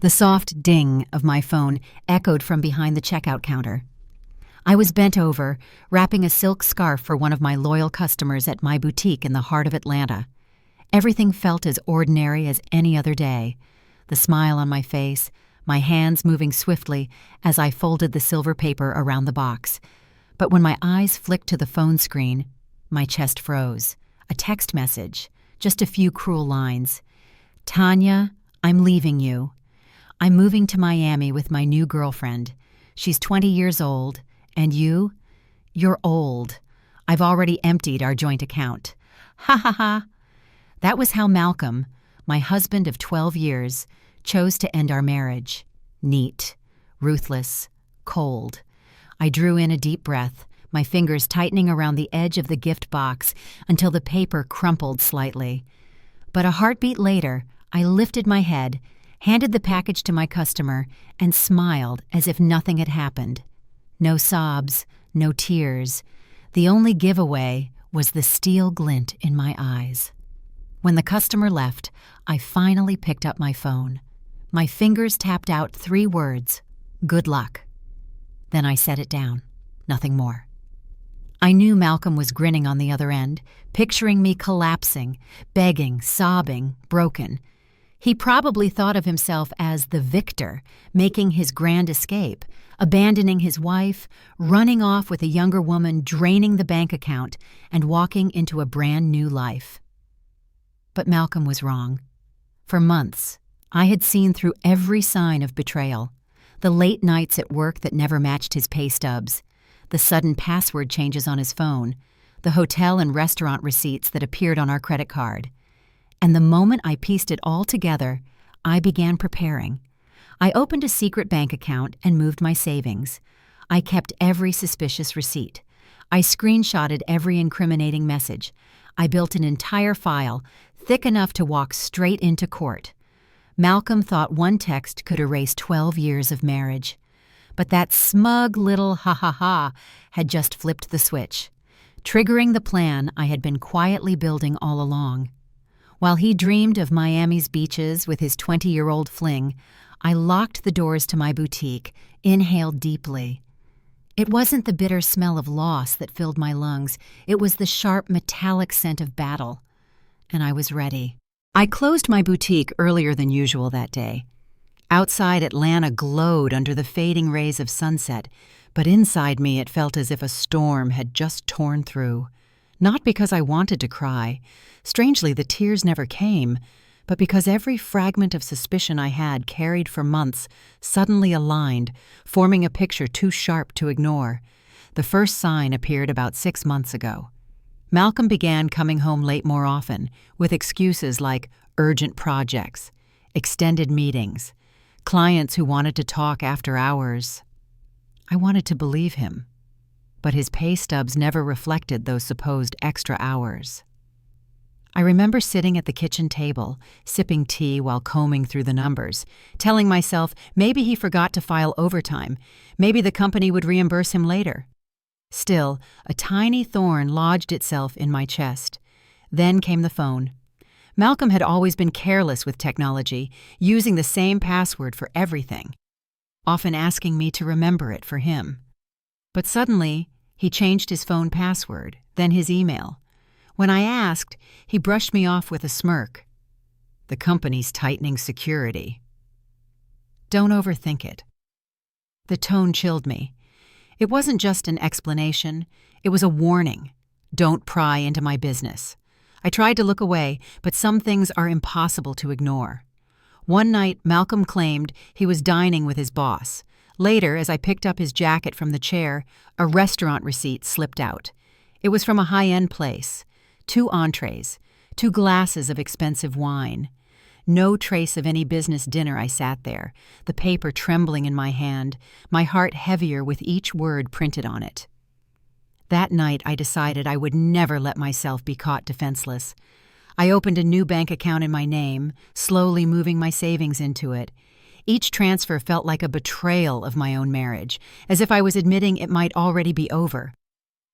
The soft ding of my phone echoed from behind the checkout counter. I was bent over, wrapping a silk scarf for one of my loyal customers at my boutique in the heart of Atlanta. Everything felt as ordinary as any other day. The smile on my face, my hands moving swiftly as I folded the silver paper around the box. But when my eyes flicked to the phone screen, my chest froze. A text message, just a few cruel lines. "Tanya, I'm leaving you. I'm moving to Miami with my new girlfriend. She's 20 years old, and you're old. I've already emptied our joint account. Ha ha ha." That was how Malcolm, my husband of 12 years, chose to end our marriage. Neat, ruthless, cold. I drew in a deep breath, my fingers tightening around the edge of the gift box until the paper crumpled slightly. But a heartbeat later, I lifted my head, handed the package to my customer, and smiled as if nothing had happened. No sobs, no tears. The only giveaway was the steel glint in my eyes. When the customer left, I finally picked up my phone. My fingers tapped out 3 words: "Good luck." Then I set it down. Nothing more. I knew Malcolm was grinning on the other end, picturing me collapsing, begging, sobbing, broken. He probably thought of himself as the victor, making his grand escape, abandoning his wife, running off with a younger woman, draining the bank account, and walking into a brand new life. But Malcolm was wrong. For months, I had seen through every sign of betrayal. The late nights at work that never matched his pay stubs, the sudden password changes on his phone, the hotel and restaurant receipts that appeared on our credit card. And the moment I pieced it all together, I began preparing. I opened a secret bank account and moved my savings. I kept every suspicious receipt. I screenshotted every incriminating message. I built an entire file, thick enough to walk straight into court. Malcolm thought one text could erase 12 years of marriage. But that smug little ha-ha-ha had just flipped the switch, triggering the plan I had been quietly building all along. While he dreamed of Miami's beaches with his 20-year-old fling, I locked the doors to my boutique, inhaled deeply. It wasn't the bitter smell of loss that filled my lungs. It was the sharp, metallic scent of battle. And I was ready. I closed my boutique earlier than usual that day. Outside, Atlanta glowed under the fading rays of sunset, but inside me it felt as if a storm had just torn through. Not because I wanted to cry. Strangely, the tears never came, but because every fragment of suspicion I had carried for months suddenly aligned, forming a picture too sharp to ignore. The first sign appeared about 6 months ago. Malcolm began coming home late more often, with excuses like urgent projects, extended meetings, clients who wanted to talk after hours. I wanted to believe him, but his pay stubs never reflected those supposed extra hours. I remember sitting at the kitchen table, sipping tea while combing through the numbers, telling myself maybe he forgot to file overtime, maybe the company would reimburse him later. Still, a tiny thorn lodged itself in my chest. Then came the phone. Malcolm had always been careless with technology, using the same password for everything, often asking me to remember it for him. But suddenly, he changed his phone password, then his email. When I asked, he brushed me off with a smirk. "The company's tightening security." Don't overthink it. The tone chilled me. It wasn't just an explanation, it was a warning. Don't pry into my business. I tried to look away, but some things are impossible to ignore. One night, Malcolm claimed he was dining with his boss. Later, as I picked up his jacket from the chair, a restaurant receipt slipped out. It was from a high-end place. 2 entrees, 2 glasses of expensive wine. No trace of any business dinner. I sat there, the paper trembling in my hand, my heart heavier with each word printed on it. That night I decided I would never let myself be caught defenseless. I opened a new bank account in my name, slowly moving my savings into it. Each transfer felt like a betrayal of my own marriage, as if I was admitting it might already be over.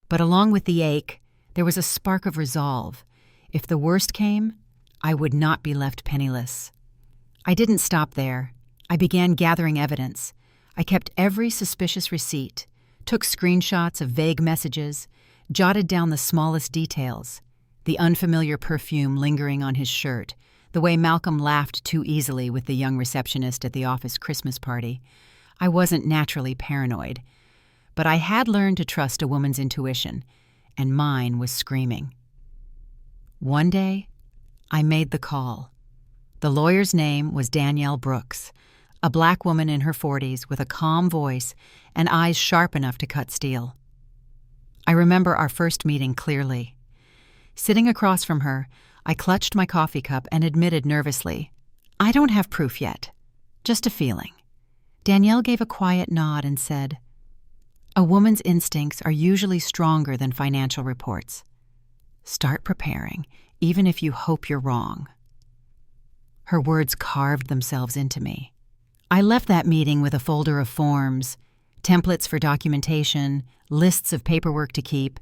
But along with the ache, there was a spark of resolve. If the worst came, I would not be left penniless. I didn't stop there. I began gathering evidence. I kept every suspicious receipt, took screenshots of vague messages, jotted down the smallest details. The unfamiliar perfume lingering on his shirt, the way Malcolm laughed too easily with the young receptionist at the office Christmas party. I wasn't naturally paranoid, but I had learned to trust a woman's intuition, and mine was screaming. One day, I made the call. The lawyer's name was Danielle Brooks, a black woman in her 40s with a calm voice and eyes sharp enough to cut steel. I remember our first meeting clearly. Sitting across from her, I clutched my coffee cup and admitted nervously, "I don't have proof yet, just a feeling." Danielle gave a quiet nod and said, "A woman's instincts are usually stronger than financial reports. Start preparing, even if you hope you're wrong." Her words carved themselves into me. I left that meeting with a folder of forms, templates for documentation, lists of paperwork to keep,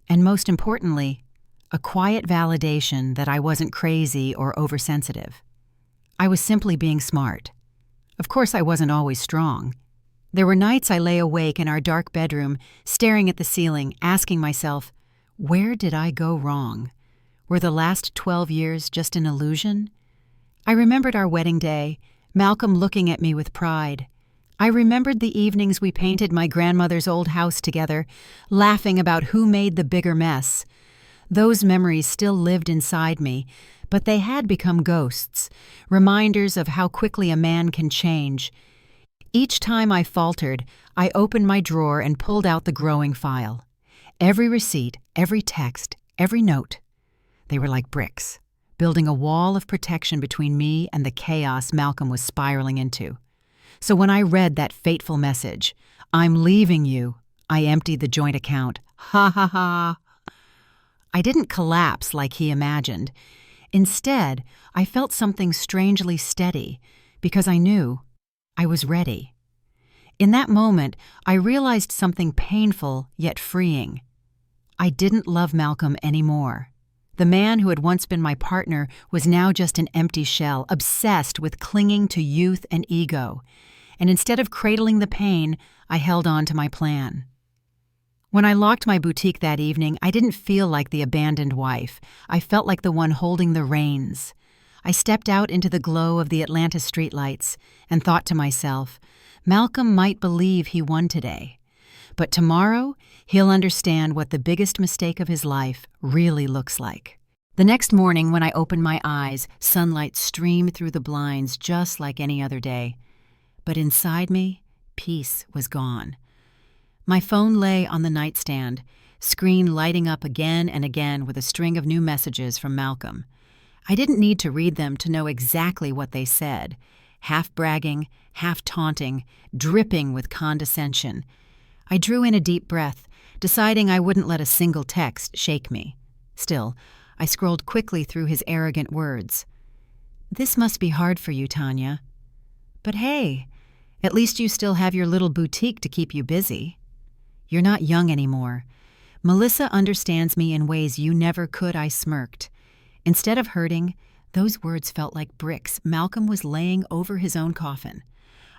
and most importantly, a quiet validation that I wasn't crazy or oversensitive. I was simply being smart. Of course, I wasn't always strong. There were nights I lay awake in our dark bedroom, staring at the ceiling, asking myself, where did I go wrong? Were the last 12 years just an illusion? I remembered our wedding day, Malcolm looking at me with pride. I remembered the evenings we painted my grandmother's old house together, laughing about who made the bigger mess. Those memories still lived inside me, but they had become ghosts, reminders of how quickly a man can change. Each time I faltered, I opened my drawer and pulled out the growing file. Every receipt, every text, every note. They were like bricks, building a wall of protection between me and the chaos Malcolm was spiraling into. So when I read that fateful message, "I'm leaving you," I emptied the joint account. Ha ha ha. I didn't collapse like he imagined. Instead, I felt something strangely steady because I knew I was ready. In that moment, I realized something painful yet freeing. I didn't love Malcolm anymore. The man who had once been my partner was now just an empty shell, obsessed with clinging to youth and ego. And instead of cradling the pain, I held on to my plan. When I locked my boutique that evening, I didn't feel like the abandoned wife. I felt like the one holding the reins. I stepped out into the glow of the Atlanta streetlights and thought to myself, Malcolm might believe he won today, but tomorrow he'll understand what the biggest mistake of his life really looks like. The next morning when I opened my eyes, sunlight streamed through the blinds just like any other day. But inside me, peace was gone. My phone lay on the nightstand, screen lighting up again and again with a string of new messages from Malcolm. I didn't need to read them to know exactly what they said, half bragging, half taunting, dripping with condescension. I drew in a deep breath, deciding I wouldn't let a single text shake me. Still, I scrolled quickly through his arrogant words. "This must be hard for you, Tanya. But hey, at least you still have your little boutique to keep you busy. You're not young anymore. Melissa understands me in ways you never could," I smirked. Instead of hurting, those words felt like bricks Malcolm was laying over his own coffin.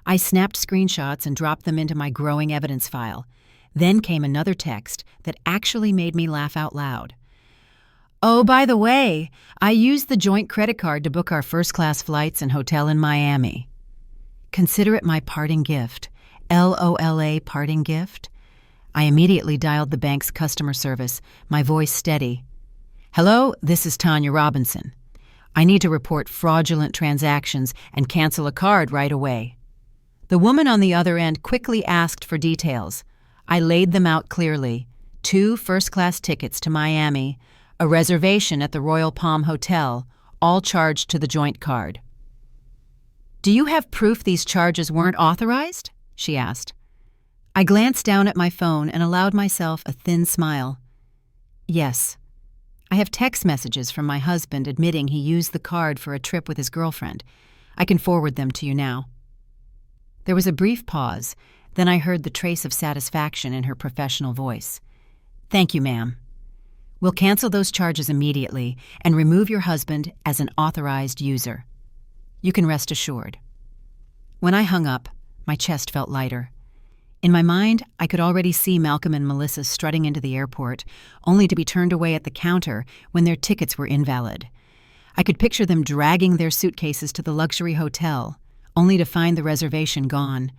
I snapped screenshots and dropped them into my growing evidence file. Then came another text that actually made me laugh out loud. "Oh, by the way, I used the joint credit card to book our first-class flights and hotel in Miami. Consider it my parting gift. LOLA parting gift." I immediately dialed the bank's customer service, my voice steady. "Hello, this is Tanya Robinson. I need to report fraudulent transactions and cancel a card right away." The woman on the other end quickly asked for details. I laid them out clearly. 2 first-class tickets to Miami, a reservation at the Royal Palm Hotel, all charged to the joint card. "Do you have proof these charges weren't authorized?" she asked. I glanced down at my phone and allowed myself a thin smile. "Yes. I have text messages from my husband admitting he used the card for a trip with his girlfriend. I can forward them to you now." There was a brief pause, then I heard the trace of satisfaction in her professional voice. "Thank you, ma'am. We'll cancel those charges immediately and remove your husband as an authorized user. You can rest assured." When I hung up, my chest felt lighter. In my mind, I could already see Malcolm and Melissa strutting into the airport, only to be turned away at the counter when their tickets were invalid. I could picture them dragging their suitcases to the luxury hotel, only to find the reservation gone.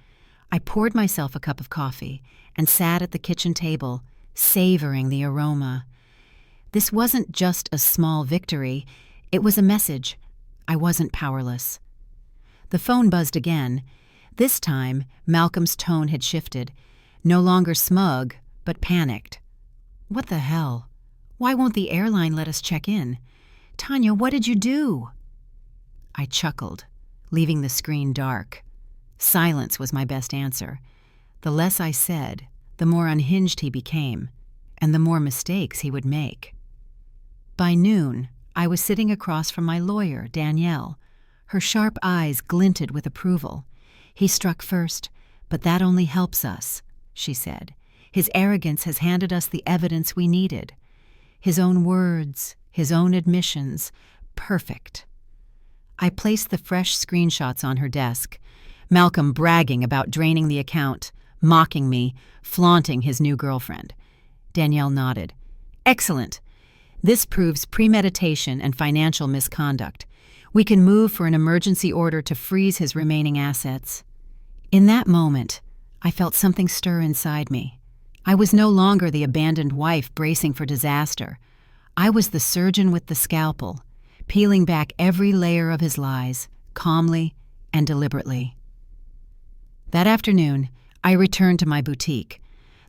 I poured myself a cup of coffee and sat at the kitchen table, savoring the aroma. This wasn't just a small victory, it was a message. I wasn't powerless. The phone buzzed again. This time, Malcolm's tone had shifted, no longer smug, but panicked. "What the hell? Why won't the airline let us check in? Tanya, what did you do?" I chuckled, leaving the screen dark. Silence was my best answer. The less I said, the more unhinged he became, and the more mistakes he would make. By noon, I was sitting across from my lawyer, Danielle. Her sharp eyes glinted with approval. "He struck first, but that only helps us," she said. "His arrogance has handed us the evidence we needed. His own words, his own admissions, perfect." I placed the fresh screenshots on her desk. Malcolm bragging about draining the account, mocking me, flaunting his new girlfriend. Danielle nodded. "Excellent. This proves premeditation and financial misconduct. We can move for an emergency order to freeze his remaining assets." In that moment, I felt something stir inside me. I was no longer the abandoned wife bracing for disaster. I was the surgeon with the scalpel, peeling back every layer of his lies, calmly and deliberately. That afternoon, I returned to my boutique.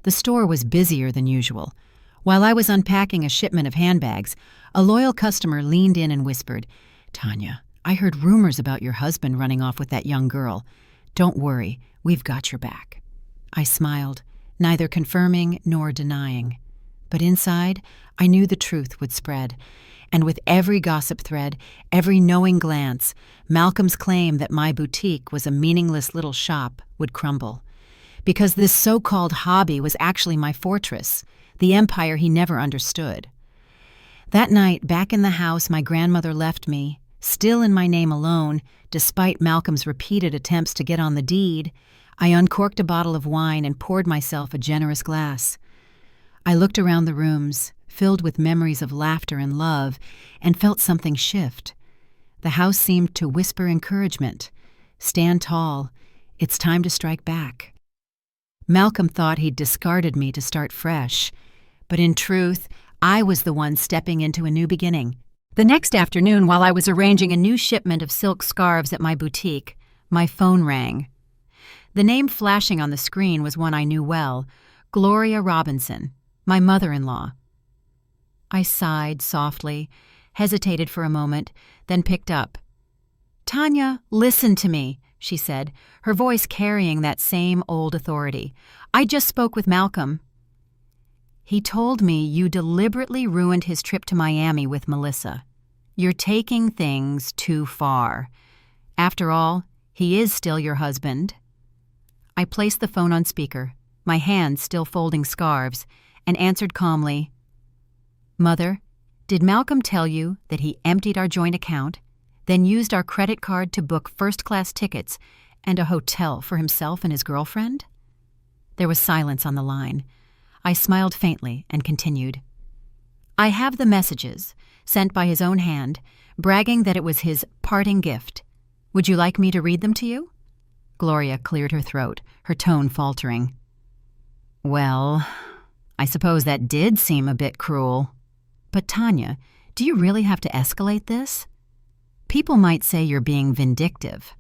The store was busier than usual. While I was unpacking a shipment of handbags, a loyal customer leaned in and whispered, "Tanya, I heard rumors about your husband running off with that young girl. Don't worry, we've got your back." I smiled, neither confirming nor denying. But inside, I knew the truth would spread. And with every gossip thread, every knowing glance, Malcolm's claim that my boutique was a meaningless little shop would crumble. Because this so-called hobby was actually my fortress, the empire he never understood. That night, back in the house my grandmother left me, still in my name alone, despite Malcolm's repeated attempts to get on the deed, I uncorked a bottle of wine and poured myself a generous glass. I looked around the rooms, filled with memories of laughter and love, and felt something shift. The house seemed to whisper encouragement. "Stand tall. It's time to strike back." Malcolm thought he'd discarded me to start fresh, but in truth, I was the one stepping into a new beginning. The next afternoon, while I was arranging a new shipment of silk scarves at my boutique, my phone rang. The name flashing on the screen was one I knew well, Gloria Robinson, my mother-in-law. I sighed softly, hesitated for a moment, then picked up. "Tanya, listen to me," she said, her voice carrying that same old authority. "I just spoke with Malcolm. He told me you deliberately ruined his trip to Miami with Melissa. You're taking things too far. After all, he is still your husband." I placed the phone on speaker, my hands still folding scarves, and answered calmly, "Mother, did Malcolm tell you that he emptied our joint account, then used our credit card to book first-class tickets and a hotel for himself and his girlfriend?" There was silence on the line. I smiled faintly and continued. "I have the messages, sent by his own hand, bragging that it was his parting gift. Would you like me to read them to you?" Gloria cleared her throat, her tone faltering. "Well, I suppose that did seem a bit cruel. But Tanya, do you really have to escalate this? People might say you're being vindictive."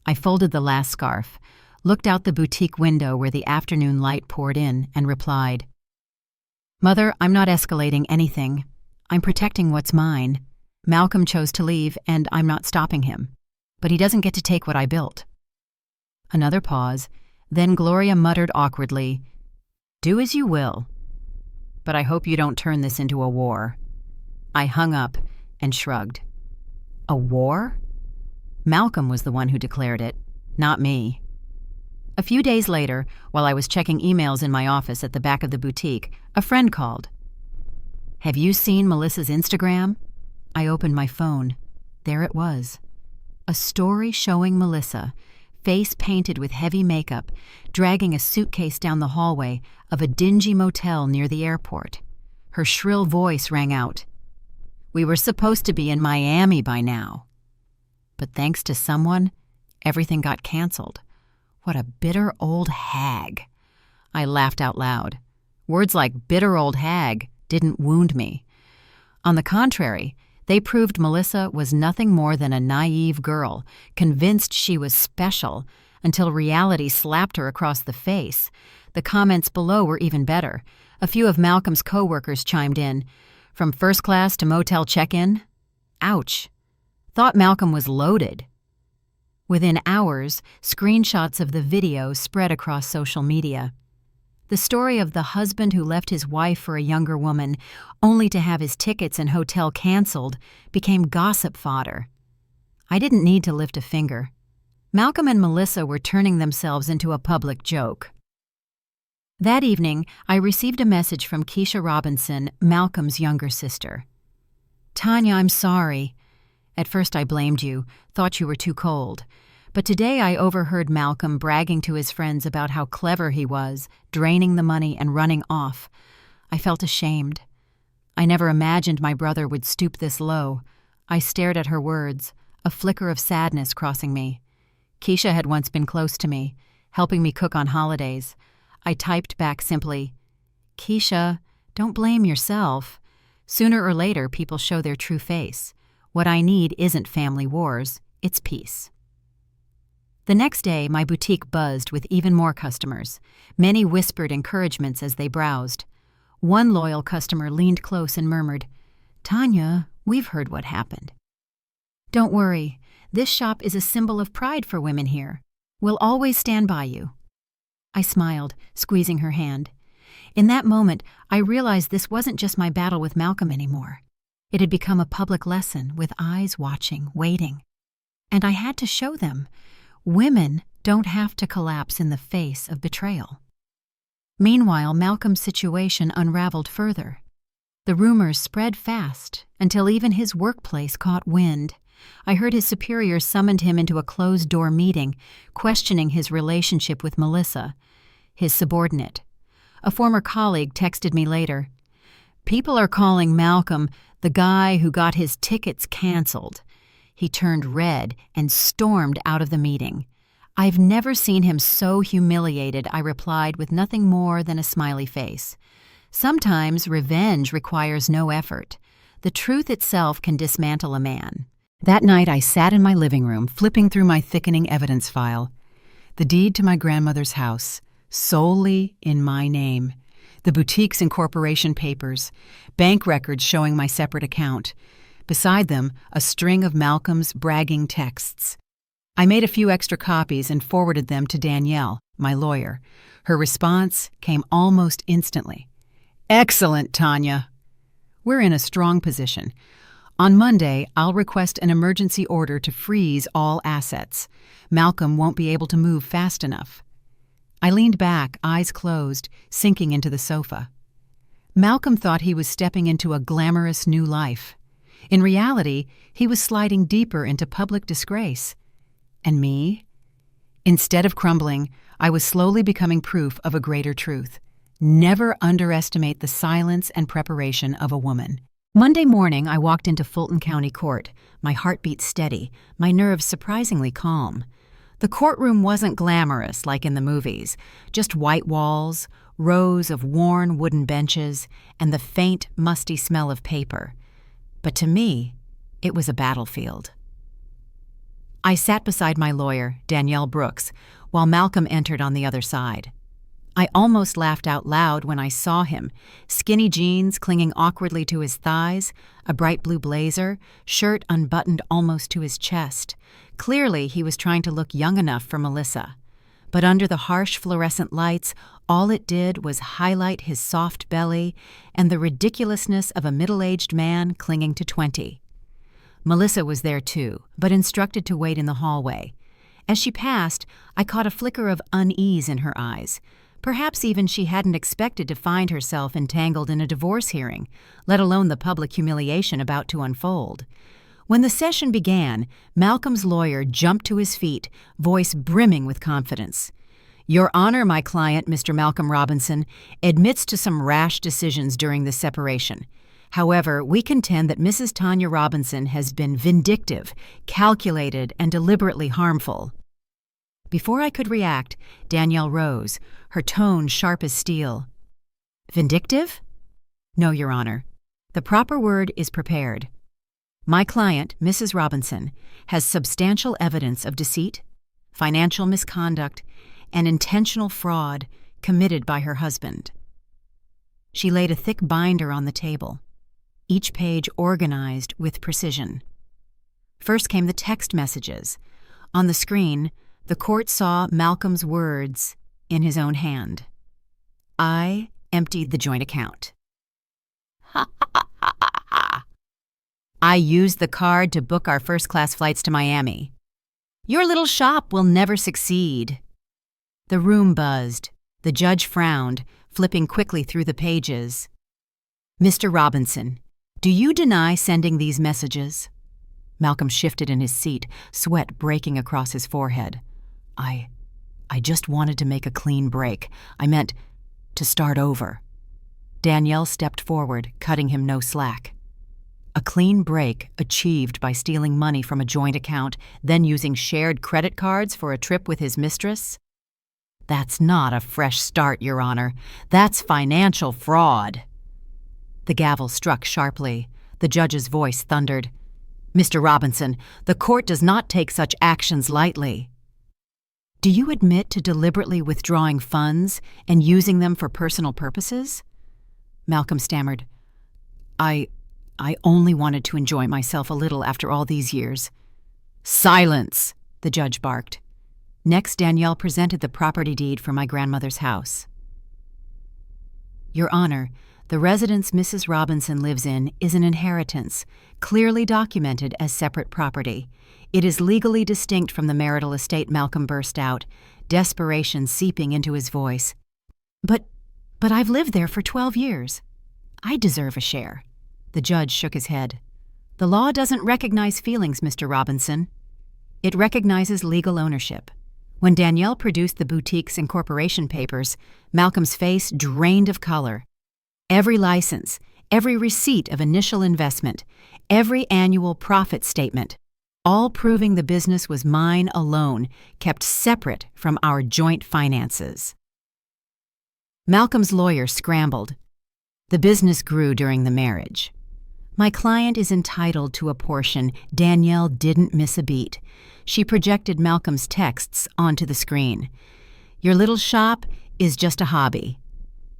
I folded the last scarf, looked out the boutique window where the afternoon light poured in, and replied, "Mother, I'm not escalating anything. I'm protecting what's mine. Malcolm chose to leave, and I'm not stopping him. But he doesn't get to take what I built." Another pause, then Gloria muttered awkwardly, "Do as you will. But I hope you don't turn this into a war." I hung up and shrugged. A war? Malcolm was the one who declared it, not me. A few days later, while I was checking emails in my office at the back of the boutique, a friend called. "Have you seen Melissa's Instagram?" I opened my phone. There it was. A story showing Melissa, face painted with heavy makeup, dragging a suitcase down the hallway of a dingy motel near the airport. Her shrill voice rang out. We were supposed to be in Miami by now. But thanks to someone, everything got canceled. What a bitter old hag. I laughed out loud. Words like bitter old hag didn't wound me. On the contrary, they proved Melissa was nothing more than a naive girl, convinced she was special, until reality slapped her across the face. The comments below were even better. A few of Malcolm's co-workers chimed in. From first class to motel check-in? Ouch. Thought Malcolm was loaded. Within hours, screenshots of the video spread across social media. The story of the husband who left his wife for a younger woman, only to have his tickets and hotel canceled, became gossip fodder. I didn't need to lift a finger. Malcolm and Melissa were turning themselves into a public joke. That evening, I received a message from Keisha Robinson, Malcolm's younger sister. Tanya, I'm sorry. At first I blamed you, thought you were too cold. But today I overheard Malcolm bragging to his friends about how clever he was, draining the money and running off. I felt ashamed. I never imagined my brother would stoop this low. I stared at her words, a flicker of sadness crossing me. Keisha had once been close to me, helping me cook on holidays. I typed back simply, Keisha, don't blame yourself. Sooner or later, people show their true face. What I need isn't family wars, it's peace. The next day, my boutique buzzed with even more customers. Many whispered encouragements as they browsed. One loyal customer leaned close and murmured, Tanya, we've heard what happened. Don't worry, this shop is a symbol of pride for women here. We'll always stand by you. I smiled, squeezing her hand. In that moment, I realized this wasn't just my battle with Malcolm anymore. It had become a public lesson with eyes watching, waiting. And I had to show them. Women don't have to collapse in the face of betrayal. Meanwhile, Malcolm's situation unraveled further. The rumors spread fast until even his workplace caught wind. I heard his superiors summoned him into a closed-door meeting, questioning his relationship with Melissa, his subordinate. A former colleague texted me later. People are calling Malcolm the guy who got his tickets canceled. He turned red and stormed out of the meeting. I've never seen him so humiliated, I replied with nothing more than a smiley face. Sometimes revenge requires no effort. The truth itself can dismantle a man. That night I sat in my living room, flipping through my thickening evidence file. The deed to my grandmother's house, solely in my name. The boutique's incorporation papers, bank records showing my separate account. Beside them, a string of Malcolm's bragging texts. I made a few extra copies and forwarded them to Danielle, my lawyer. Her response came almost instantly. Excellent, Tanya. We're in a strong position. On Monday, I'll request an emergency order to freeze all assets. Malcolm won't be able to move fast enough. I leaned back, eyes closed, sinking into the sofa. Malcolm thought he was stepping into a glamorous new life. In reality, he was sliding deeper into public disgrace. And me? Instead of crumbling, I was slowly becoming proof of a greater truth. Never underestimate the silence and preparation of a woman. Monday morning, I walked into Fulton County Court, my heartbeat steady, my nerves surprisingly calm. The courtroom wasn't glamorous like in the movies, just white walls, rows of worn wooden benches, and the faint, musty smell of paper. But to me, it was a battlefield. I sat beside my lawyer, Danielle Brooks, while Malcolm entered on the other side. I almost laughed out loud when I saw him, skinny jeans clinging awkwardly to his thighs, a bright blue blazer, shirt unbuttoned almost to his chest. Clearly, he was trying to look young enough for Melissa. But under the harsh fluorescent lights, all it did was highlight his soft belly and the ridiculousness of a middle-aged man clinging to 20. Melissa was there too, but instructed to wait in the hallway. As she passed, I caught a flicker of unease in her eyes. Perhaps even she hadn't expected to find herself entangled in a divorce hearing, let alone the public humiliation about to unfold. When the session began, Malcolm's lawyer jumped to his feet, voice brimming with confidence. "Your Honor, my client, Mr. Malcolm Robinson, admits to some rash decisions during the separation. However, we contend that Mrs. Tanya Robinson has been vindictive, calculated, and deliberately harmful." Before I could react, Danielle rose, her tone sharp as steel. "Vindictive? No, Your Honor. The proper word is prepared. My client, Mrs. Robinson, has substantial evidence of deceit, financial misconduct, and intentional fraud committed by her husband." She laid a thick binder on the table, each page organized with precision. First came the text messages. On the screen, the court saw Malcolm's words in his own hand. "I emptied the joint account. I used the card to book our first-class flights to Miami. Your little shop will never succeed." The room buzzed. The judge frowned, flipping quickly through the pages. "Mr. Robinson, do you deny sending these messages?" Malcolm shifted in his seat, sweat breaking across his forehead. I just wanted to make a clean break. I meant to start over." Danielle stepped forward, cutting him no slack. "A clean break achieved by stealing money from a joint account, then using shared credit cards for a trip with his mistress? That's not a fresh start, Your Honor. That's financial fraud." The gavel struck sharply. The judge's voice thundered. "Mr. Robinson, the court does not take such actions lightly." "Do you admit to deliberately withdrawing funds and using them for personal purposes?" Malcolm stammered. I only wanted to enjoy myself a little after all these years." "Silence!" the judge barked. Next, Danielle presented the property deed for my grandmother's house. "Your Honor, the residence Mrs. Robinson lives in is an inheritance, clearly documented as separate property. It is legally distinct from the marital estate." Malcolm burst out, desperation seeping into his voice. But I've lived there for 12 years. I deserve a share." The judge shook his head. "The law doesn't recognize feelings, Mr. Robinson. It recognizes legal ownership." When Danielle produced the boutique's incorporation papers, Malcolm's face drained of color. Every license, every receipt of initial investment, every annual profit statement, all proving the business was mine alone, kept separate from our joint finances. Malcolm's lawyer scrambled. "The business grew during the marriage. My client is entitled to a portion." Danielle didn't miss a beat. She projected Malcolm's texts onto the screen. "Your little shop is just a hobby.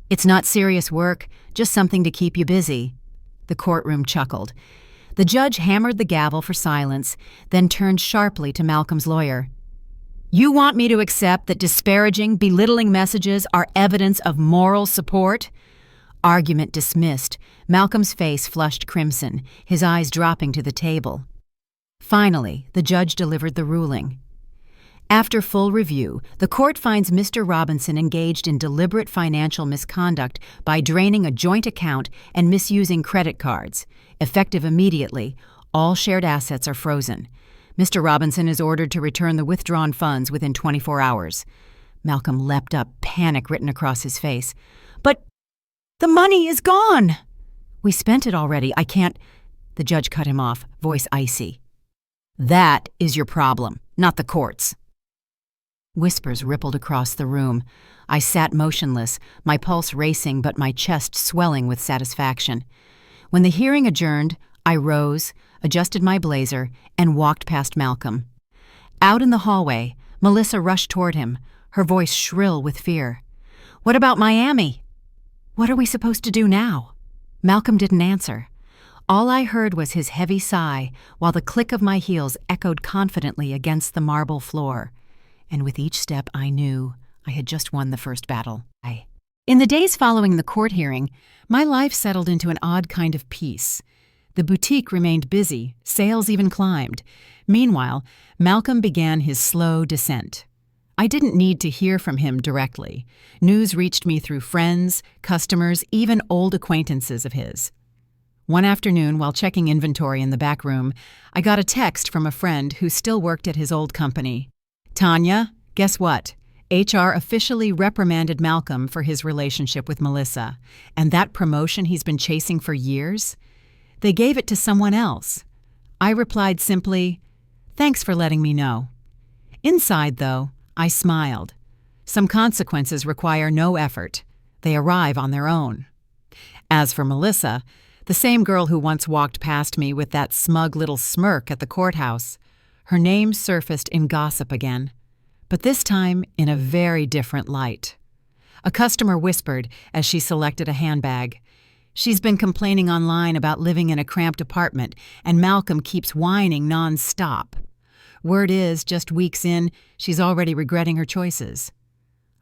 It's not serious work, just something to keep you busy." The courtroom chuckled. The judge hammered the gavel for silence, then turned sharply to Malcolm's lawyer. "You want me to accept that disparaging, belittling messages are evidence of moral support?" Argument dismissed. Malcolm's face flushed crimson, his eyes dropping to the table. Finally, the judge delivered the ruling. After full review, the court finds Mr. Robinson engaged in deliberate financial misconduct by draining a joint account and misusing credit cards. Effective immediately, all shared assets are frozen. Mr. Robinson is ordered to return the withdrawn funds within 24 hours. Malcolm leapt up, panic written across his face. "But the money is gone!" "We spent it already. I can't—" The judge cut him off, voice icy. "That is your problem, not the court's." Whispers rippled across the room. I sat motionless, my pulse racing but my chest swelling with satisfaction. When the hearing adjourned, I rose, adjusted my blazer, and walked past Malcolm. Out in the hallway, Melissa rushed toward him, her voice shrill with fear. "What about Miami? What are we supposed to do now?" Malcolm didn't answer. All I heard was his heavy sigh, while the click of my heels echoed confidently against the marble floor. And with each step I knew I had just won the first battle. In the days following the court hearing, my life settled into an odd kind of peace. The boutique remained busy, sales even climbed. Meanwhile, Malcolm began his slow descent. I didn't need to hear from him directly. News reached me through friends, customers, even old acquaintances of his. One afternoon, while checking inventory in the back room, I got a text from a friend who still worked at his old company. "Tanya, guess what? HR officially reprimanded Malcolm for his relationship with Melissa, and that promotion he's been chasing for years? They gave it to someone else." I replied simply, "Thanks for letting me know." Inside, though, I smiled. Some consequences require no effort. They arrive on their own. As for Melissa, the same girl who once walked past me with that smug little smirk at the courthouse, her name surfaced in gossip again, but this time in a very different light. A customer whispered as she selected a handbag, "She's been complaining online about living in a cramped apartment, and Malcolm keeps whining non-stop. Word is, just weeks in, she's already regretting her choices."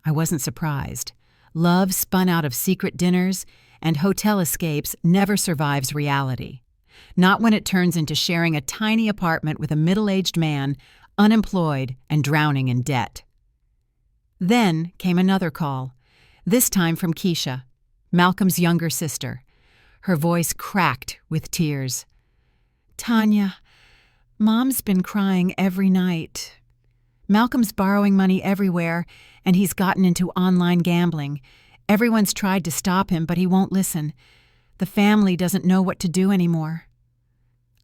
I wasn't surprised. Love spun out of secret dinners and hotel escapes never survives reality. Not when it turns into sharing a tiny apartment with a middle-aged man, unemployed and drowning in debt. Then came another call, this time from Keisha, Malcolm's younger sister. Her voice cracked with tears. "Tanya, Mom's been crying every night. Malcolm's borrowing money everywhere, and he's gotten into online gambling. Everyone's tried to stop him, but he won't listen. The family doesn't know what to do anymore."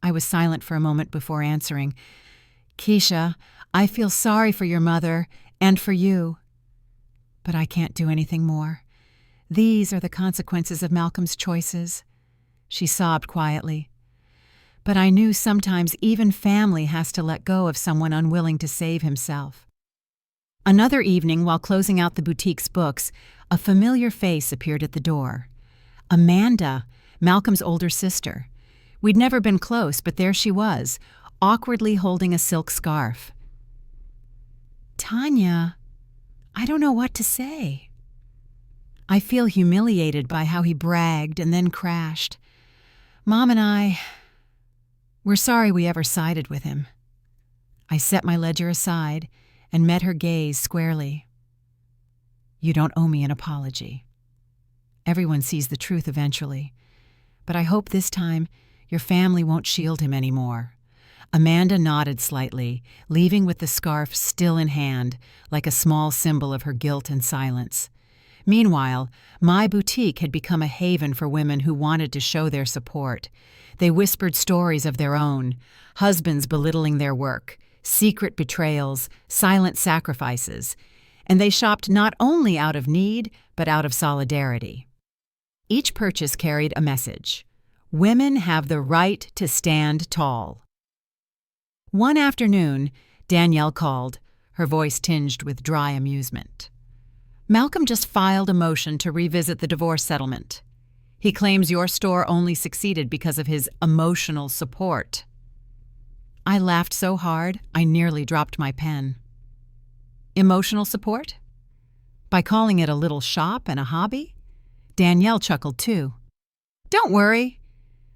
I was silent for a moment before answering. "Keisha, I feel sorry for your mother and for you. But I can't do anything more. These are the consequences of Malcolm's choices." She sobbed quietly. But I knew sometimes even family has to let go of someone unwilling to save himself. Another evening, while closing out the boutique's books, a familiar face appeared at the door. Amanda, Malcolm's older sister. We'd never been close, but there she was, awkwardly holding a silk scarf. "Tanya, I don't know what to say." I feel humiliated by how he bragged and then crashed. "Mom and we're sorry we ever sided with him." I set my ledger aside and met her gaze squarely. "You don't owe me an apology. Everyone sees the truth eventually, but I hope this time your family won't shield him anymore." Amanda nodded slightly, leaving with the scarf still in hand, like a small symbol of her guilt and silence. Meanwhile, my boutique had become a haven for women who wanted to show their support. They whispered stories of their own, husbands belittling their work, secret betrayals, silent sacrifices, and they shopped not only out of need, but out of solidarity. Each purchase carried a message. Women have the right to stand tall. One afternoon, Danielle called, her voice tinged with dry amusement. "Malcolm just filed a motion to revisit the divorce settlement. He claims your store only succeeded because of his emotional support." I laughed so hard, I nearly dropped my pen. Emotional support? By calling it a little shop and a hobby? Danielle chuckled too. "Don't worry."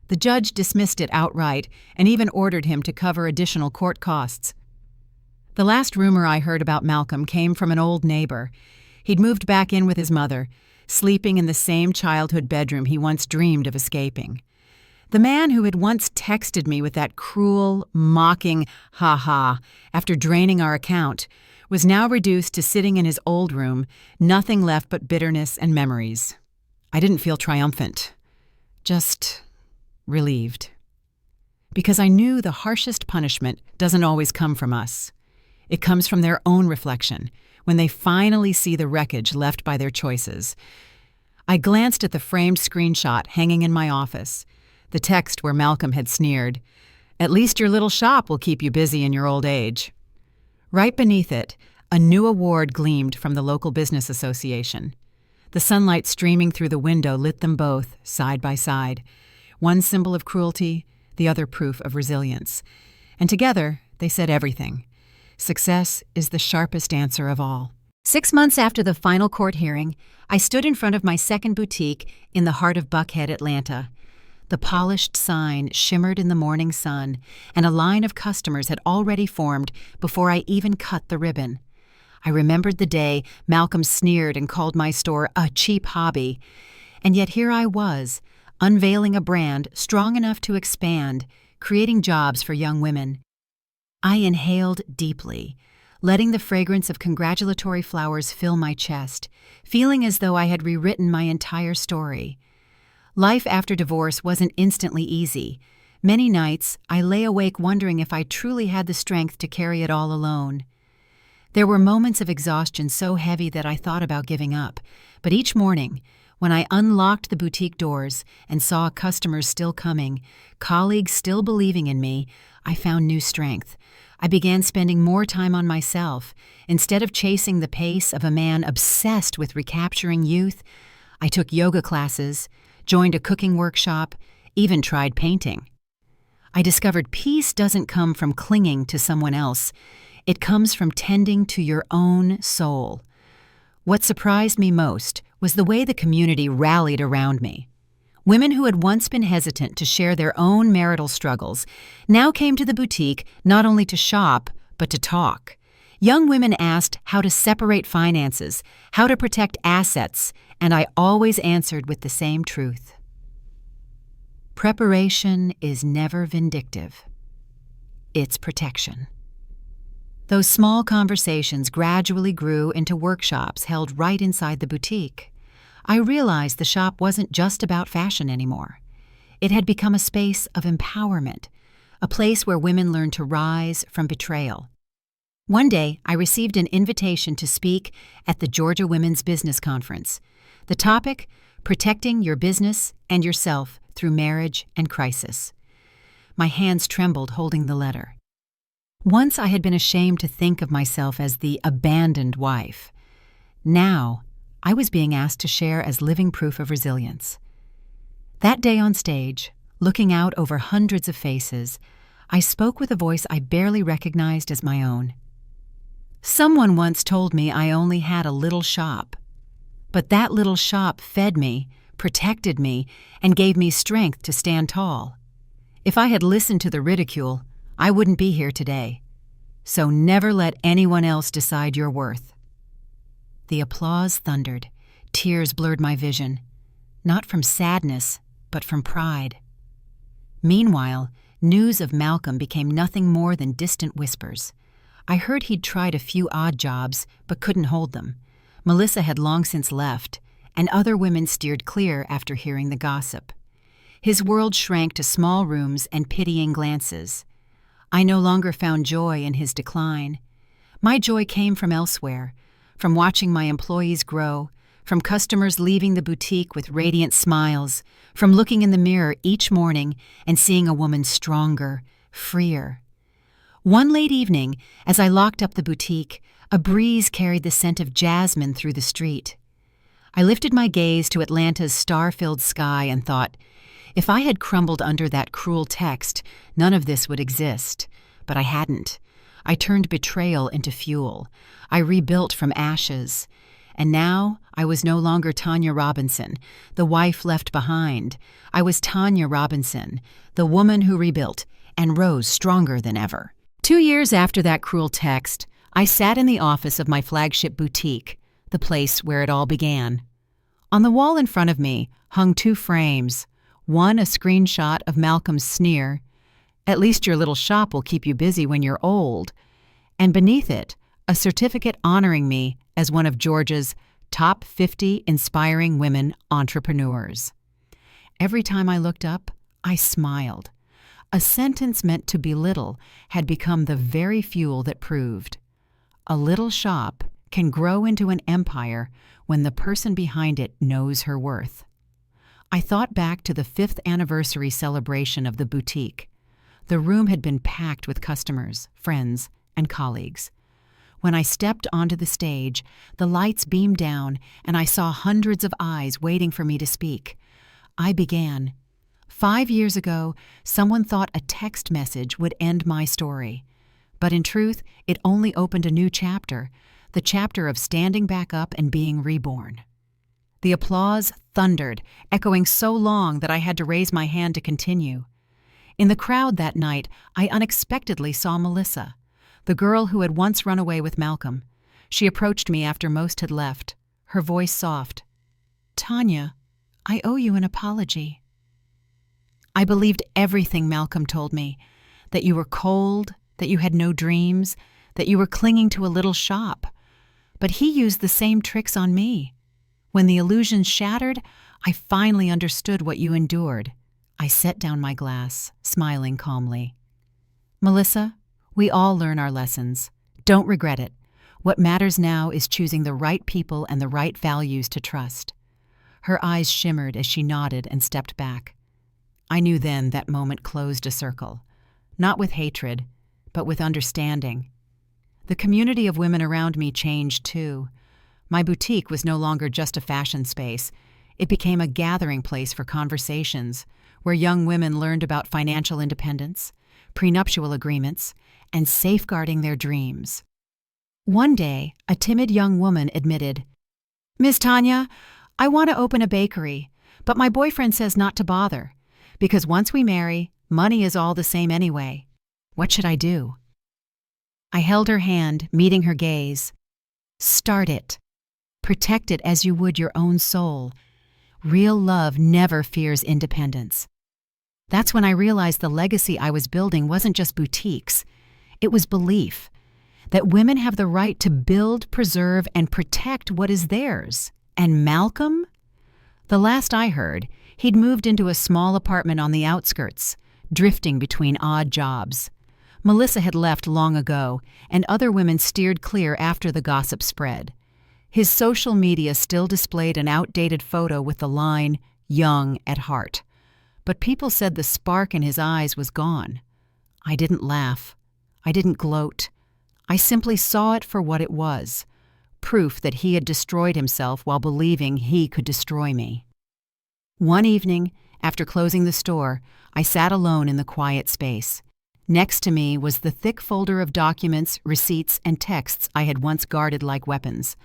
The judge dismissed it outright and even ordered him to cover additional court costs. The last rumor I heard about Malcolm came from an old neighbor. He'd moved back in with his mother, sleeping in the same childhood bedroom he once dreamed of escaping. The man who had once texted me with that cruel, mocking ha-ha after draining our account was now reduced to sitting in his old room, nothing left but bitterness and memories. I didn't feel triumphant, just relieved. Because I knew the harshest punishment doesn't always come from us. It comes from their own reflection, when they finally see the wreckage left by their choices. I glanced at the framed screenshot hanging in my office, the text where Malcolm had sneered, "At least your little shop will keep you busy in your old age." Right beneath it, a new award gleamed from the local business association. The sunlight streaming through the window lit them both, side by side. One symbol of cruelty, the other proof of resilience. And together, they said everything. Success is the sharpest answer of all. 6 months after the final court hearing, I stood in front of my second boutique in the heart of Buckhead, Atlanta. The polished sign shimmered in the morning sun, and a line of customers had already formed before I even cut the ribbon. I remembered the day Malcolm sneered and called my store a cheap hobby, and yet here I was, unveiling a brand strong enough to expand, creating jobs for young women. I inhaled deeply, letting the fragrance of congratulatory flowers fill my chest, feeling as though I had rewritten my entire story. Life after divorce wasn't instantly easy. Many nights, I lay awake wondering if I truly had the strength to carry it all alone. There were moments of exhaustion so heavy that I thought about giving up, but each morning, when I unlocked the boutique doors and saw customers still coming, colleagues still believing in me, I found new strength. I began spending more time on myself. Instead of chasing the pace of a man obsessed with recapturing youth, I took yoga classes, joined a cooking workshop, even tried painting. I discovered peace doesn't come from clinging to someone else. It comes from tending to your own soul. What surprised me most was the way the community rallied around me. Women who had once been hesitant to share their own marital struggles now came to the boutique not only to shop, but to talk. Young women asked how to separate finances, how to protect assets, and I always answered with the same truth. Preparation is never vindictive. It's protection. Those small conversations gradually grew into workshops held right inside the boutique. I realized the shop wasn't just about fashion anymore. It had become a space of empowerment, a place where women learned to rise from betrayal. One day, I received an invitation to speak at the Georgia Women's Business Conference. The topic, protecting your business and yourself through marriage and crisis. My hands trembled holding the letter. Once I had been ashamed to think of myself as the abandoned wife. Now, I was being asked to share as living proof of resilience. That day on stage, looking out over hundreds of faces, I spoke with a voice I barely recognized as my own. Someone once told me I only had a little shop. But that little shop fed me, protected me, and gave me strength to stand tall. If I had listened to the ridicule, I wouldn't be here today. So never let anyone else decide your worth. The applause thundered. Tears blurred my vision, not from sadness, but from pride. Meanwhile, news of Malcolm became nothing more than distant whispers. I heard he'd tried a few odd jobs, but couldn't hold them. Melissa had long since left, and other women steered clear after hearing the gossip. His world shrank to small rooms and pitying glances. I no longer found joy in his decline. My joy came from elsewhere, from watching my employees grow, from customers leaving the boutique with radiant smiles, from looking in the mirror each morning and seeing a woman stronger, freer. One late evening, as I locked up the boutique, a breeze carried the scent of jasmine through the street. I lifted my gaze to Atlanta's star-filled sky and thought, if I had crumbled under that cruel text, none of this would exist. But I hadn't. I turned betrayal into fuel. I rebuilt from ashes. And now I was no longer Tanya Robinson, the wife left behind. I was Tanya Robinson, the woman who rebuilt and rose stronger than ever. 2 years after that cruel text, I sat in the office of my flagship boutique, the place where it all began. On the wall in front of me hung 2 frames, one a screenshot of Malcolm's sneer, "At least your little shop will keep you busy when you're old," and beneath it, a certificate honoring me as one of Georgia's top 50 inspiring women entrepreneurs. Every time I looked up, I smiled. A sentence meant to belittle had become the very fuel that proved. A little shop can grow into an empire when the person behind it knows her worth. I thought back to the 5th anniversary celebration of the boutique. The room had been packed with customers, friends, and colleagues. When I stepped onto the stage, the lights beamed down and I saw hundreds of eyes waiting for me to speak. I began. 5 years ago, someone thought a text message would end my story. But in truth, it only opened a new chapter, the chapter of standing back up and being reborn. The applause thundered, echoing so long that I had to raise my hand to continue. In the crowd that night, I unexpectedly saw Melissa, the girl who had once run away with Malcolm. She approached me after most had left, her voice soft. "Tanya, I owe you an apology." I believed everything Malcolm told me, that you were cold, that you had no dreams, that you were clinging to a little shop. But he used the same tricks on me. When the illusion shattered, I finally understood what you endured. I set down my glass, smiling calmly. Melissa, we all learn our lessons. Don't regret it. What matters now is choosing the right people and the right values to trust. Her eyes shimmered as she nodded and stepped back. I knew then that moment closed a circle, not with hatred, but with understanding. The community of women around me changed too. My boutique was no longer just a fashion space. It became a gathering place for conversations, where young women learned about financial independence, prenuptial agreements, and safeguarding their dreams. One day, a timid young woman admitted, "Miss Tanya, I want to open a bakery, but my boyfriend says not to bother, because once we marry, money is all the same anyway. What should I do?" I held her hand, meeting her gaze. Start it. Protect it as you would your own soul. Real love never fears independence. That's when I realized the legacy I was building wasn't just boutiques. It was belief that women have the right to build, preserve, and protect what is theirs. And Malcolm? The last I heard, he'd moved into a small apartment on the outskirts, drifting between odd jobs. Melissa had left long ago, and other women steered clear after the gossip spread. His social media still displayed an outdated photo with the line, "young at heart." But people said the spark in his eyes was gone. I didn't laugh. I didn't gloat. I simply saw it for what it was, proof that he had destroyed himself while believing he could destroy me. One evening, after closing the store, I sat alone in the quiet space. Next to me was the thick folder of documents, receipts, and texts I had once guarded like weapons.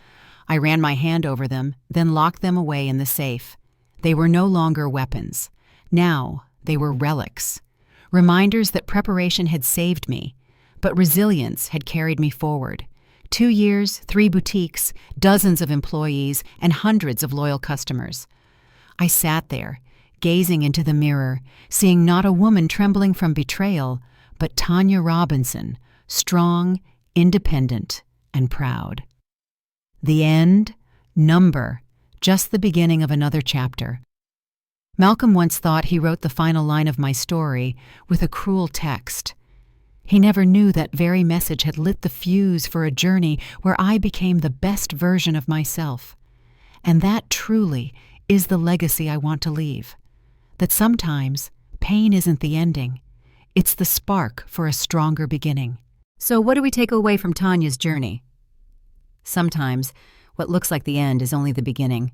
I ran my hand over them, then locked them away in the safe. They were no longer weapons. Now they were relics. Reminders that preparation had saved me, but resilience had carried me forward. 2 years, 3 boutiques, dozens of employees, and hundreds of loyal customers. I sat there, gazing into the mirror, seeing not a woman trembling from betrayal, but Tanya Robinson, strong, independent, and proud. The end? Number. Just the beginning of another chapter. Malcolm once thought he wrote the final line of my story with a cruel text. He never knew that very message had lit the fuse for a journey where I became the best version of myself. And that truly is the legacy I want to leave. That sometimes pain isn't the ending. It's the spark for a stronger beginning. So what do we take away from Tanya's journey? Sometimes what looks like the end is only the beginning.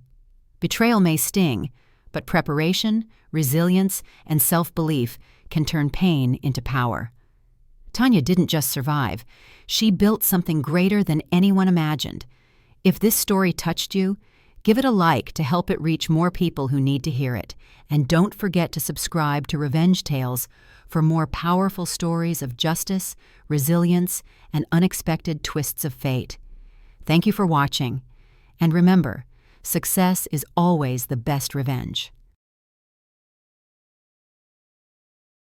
Betrayal may sting, but preparation, resilience, and self-belief can turn pain into power. Tanya didn't just survive. She built something greater than anyone imagined. If this story touched you, give it a like to help it reach more people who need to hear it. And don't forget to subscribe to Revenge Tales for more powerful stories of justice, resilience, and unexpected twists of fate. Thank you for watching. And remember, success is always the best revenge.